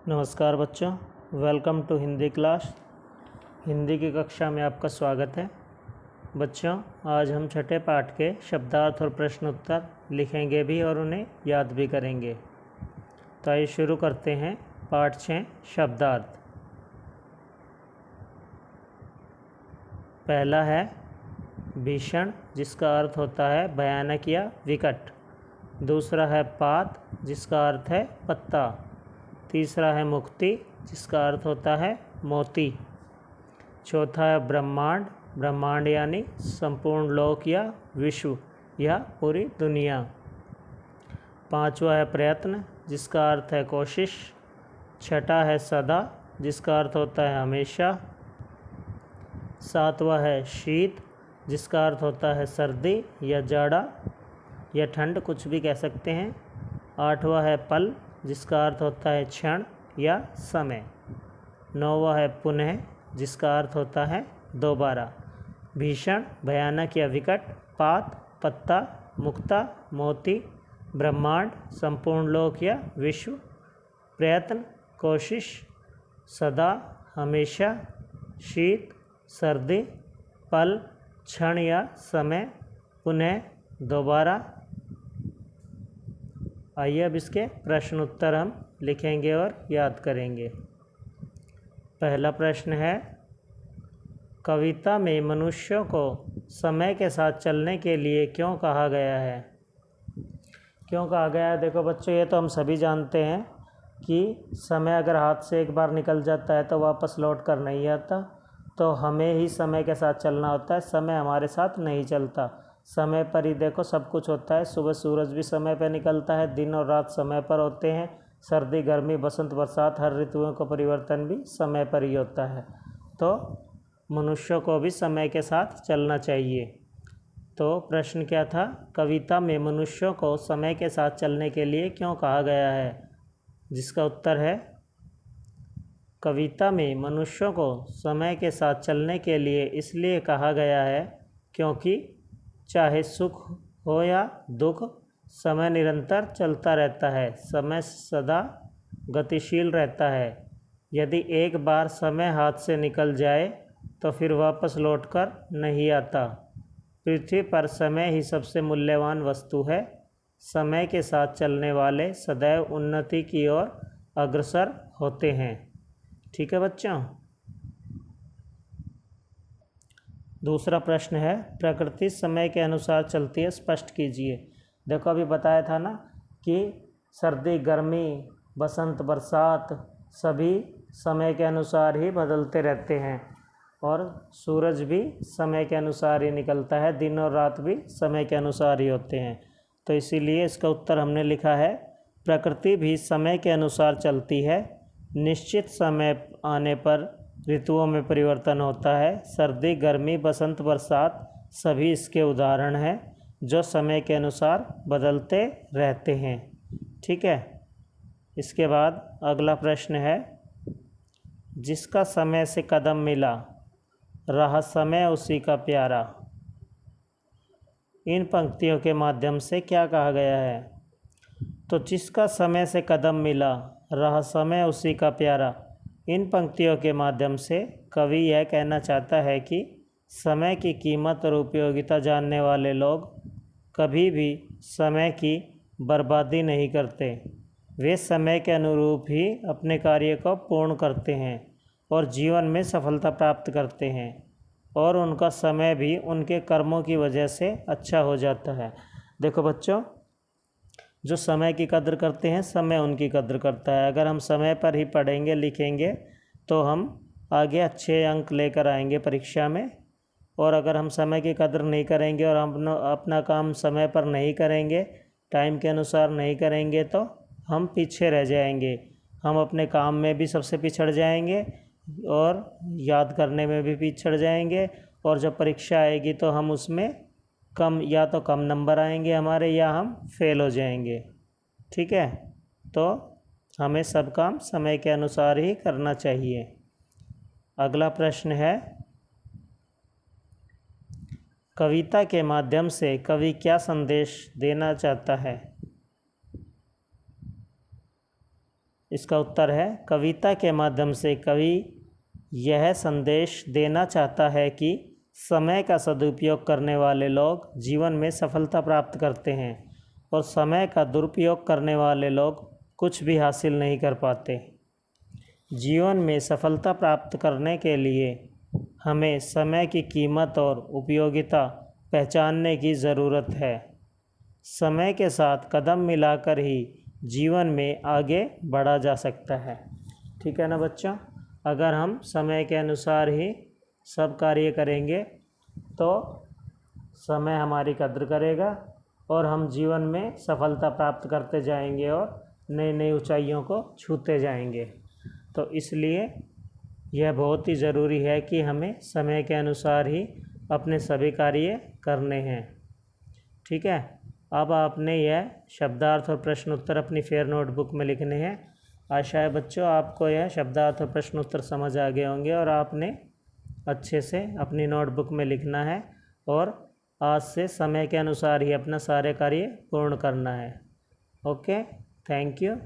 नमस्कार बच्चों, welcome to Hindi class. Hindi की कक्षा में आपका स्वागत है। बच्चों, आज हम छठे पाठ के शब्दार्थ और प्रश्न उत्तर लिखेंगे भी और उन्हें याद भी करेंगे। तो आइए शुरू करते हैं। पाठ 6 शब्दार्थ। पहला है भीषण, जिसका अर्थ होता है भयानक या विकट। दूसरा है पात, जिसका अर्थ है पत्ता। तीसरा है मुक्ति, जिसका अर्थ होता है मोती। चौथा है ब्रह्मांड, ब्रह्मांड यानी संपूर्ण लोक या विश्व या पूरी दुनिया। पांचवा है प्रयत्न, जिसका अर्थ है कोशिश। छठा है सदा, जिसका अर्थ होता है हमेशा। सातवां है शीत, जिसका अर्थ होता है सर्दी या जाड़ा या ठंड, कुछ भी कह सकते हैं। आठवां है पल, जिसका अर्थ होता है क्षण या समय। नौवां है पुनः, जिसका अर्थ होता है दोबारा। भीषण, भयानक या विकट। पात, पत्ता। मुक्ता, मोती। ब्रह्मांड, संपूर्ण लोक या विश्व। प्रयत्न, कोशिश। सदा, हमेशा। शीत, सर्दी। पल, क्षण या समय। पुनः, दोबारा। आइए अब इसके प्रश्न उत्तर हम लिखेंगे और याद करेंगे। पहला प्रश्न है, कविता में मनुष्यों को समय के साथ चलने के लिए क्यों कहा गया है? क्यों कहा गया है? देखो बच्चों, ये तो हम सभी जानते हैं कि समय अगर हाथ से एक बार निकल जाता है तो वापस लौट कर नहीं आता। तो हमें ही समय के साथ चलना होता है, समय हमारे साथ नहीं चलता। समय पर ही देखो सब कुछ होता है। सुबह सूरज भी समय पर निकलता है, दिन और रात समय पर होते हैं। सर्दी, गर्मी, बसंत, बरसात, हर ऋतुओं का परिवर्तन भी समय पर ही होता है। तो मनुष्यों को भी समय के साथ चलना चाहिए। तो प्रश्न क्या था? कविता में मनुष्यों को समय के साथ चलने के लिए क्यों कहा गया है? जिसका उत्तर है, कविता में मनुष्यों को समय के साथ चलने के लिए इसलिए कहा गया है क्योंकि चाहे सुख हो या दुख, समय निरंतर चलता रहता है। समय सदा गतिशील रहता है। यदि एक बार समय हाथ से निकल जाए तो फिर वापस लौटकर नहीं आता। पृथ्वी पर समय ही सबसे मूल्यवान वस्तु है। समय के साथ चलने वाले सदैव उन्नति की ओर अग्रसर होते हैं। ठीक है बच्चों। दूसरा प्रश्न है, प्रकृति समय के अनुसार चलती है, स्पष्ट कीजिए। देखो अभी बताया था ना कि सर्दी, गर्मी, बसंत, बरसात सभी समय के अनुसार ही बदलते रहते हैं और सूरज भी समय के अनुसार ही निकलता है, दिन और रात भी समय के अनुसार ही होते हैं। तो इसीलिए इसका उत्तर हमने लिखा है, प्रकृति भी समय के अनुसार चलती है। निश्चित समय आने पर ऋतुओं में परिवर्तन होता है। सर्दी, गर्मी, बसंत, बरसात सभी इसके उदाहरण हैं जो समय के अनुसार बदलते रहते हैं। ठीक है। इसके बाद अगला प्रश्न है, जिसका समय से कदम मिला, रहा समय उसी का प्यारा। इन पंक्तियों के माध्यम से क्या कहा गया है? तो जिसका समय से कदम मिला, रहा समय उसी का प्यारा। इन पंक्तियों के माध्यम से कवि यह कहना चाहता है कि समय की कीमत और उपयोगिता जानने वाले लोग कभी भी समय की बर्बादी नहीं करते। वे समय के अनुरूप ही अपने कार्य को पूर्ण करते हैं और जीवन में सफलता प्राप्त करते हैं और उनका समय भी उनके कर्मों की वजह से अच्छा हो जाता है। देखो बच्चों, जो समय की कद्र करते हैं, समय उनकी कद्र करता है। अगर हम समय पर ही पढ़ेंगे, लिखेंगे तो हम आगे अच्छे अंक लेकर आएंगे परीक्षा में। और अगर हम समय की कद्र नहीं करेंगे और हम अपना काम समय पर नहीं करेंगे, टाइम के अनुसार नहीं करेंगे, तो हम पीछे रह जाएंगे। हम अपने काम में भी सबसे पिछड़ जाएंगे और याद करने में भी पिछड़ जाएंगे। और जब परीक्षा आएगी तो हम उसमें कम नंबर आएंगे हमारे, या हम फेल हो जाएंगे। ठीक है। तो हमें सब काम समय के अनुसार ही करना चाहिए। अगला प्रश्न है, कविता के माध्यम से कवि क्या संदेश देना चाहता है? इसका उत्तर है कविता के माध्यम से कवि यह संदेश देना चाहता है कि समय का सदुपयोग करने वाले लोग जीवन में सफलता प्राप्त करते हैं और समय का दुरुपयोग करने वाले लोग कुछ भी हासिल नहीं कर पाते। जीवन में सफलता प्राप्त करने के लिए हमें समय की कीमत और उपयोगिता पहचानने की ज़रूरत है। समय के साथ कदम मिलाकर ही जीवन में आगे बढ़ा जा सकता है। ठीक है ना बच्चों, अगर हम समय के अनुसार ही सब कार्य करेंगे तो समय हमारी कद्र करेगा और हम जीवन में सफलता प्राप्त करते जाएंगे और नई नई ऊंचाइयों को छूते जाएंगे। तो इसलिए यह बहुत ही ज़रूरी है कि हमें समय के अनुसार ही अपने सभी कार्य करने हैं। ठीक है, अब आपने यह शब्दार्थ और प्रश्न उत्तर अपनी फेयर नोटबुक में लिखने हैं। आशा है बच्चों आपको यह शब्दार्थ और प्रश्न उत्तर समझ आ गए होंगे और आपने अच्छे से अपनी नोटबुक में लिखना है और आज से समय के अनुसार ही अपना सारे कार्य पूर्ण करना है। Okay, thank you.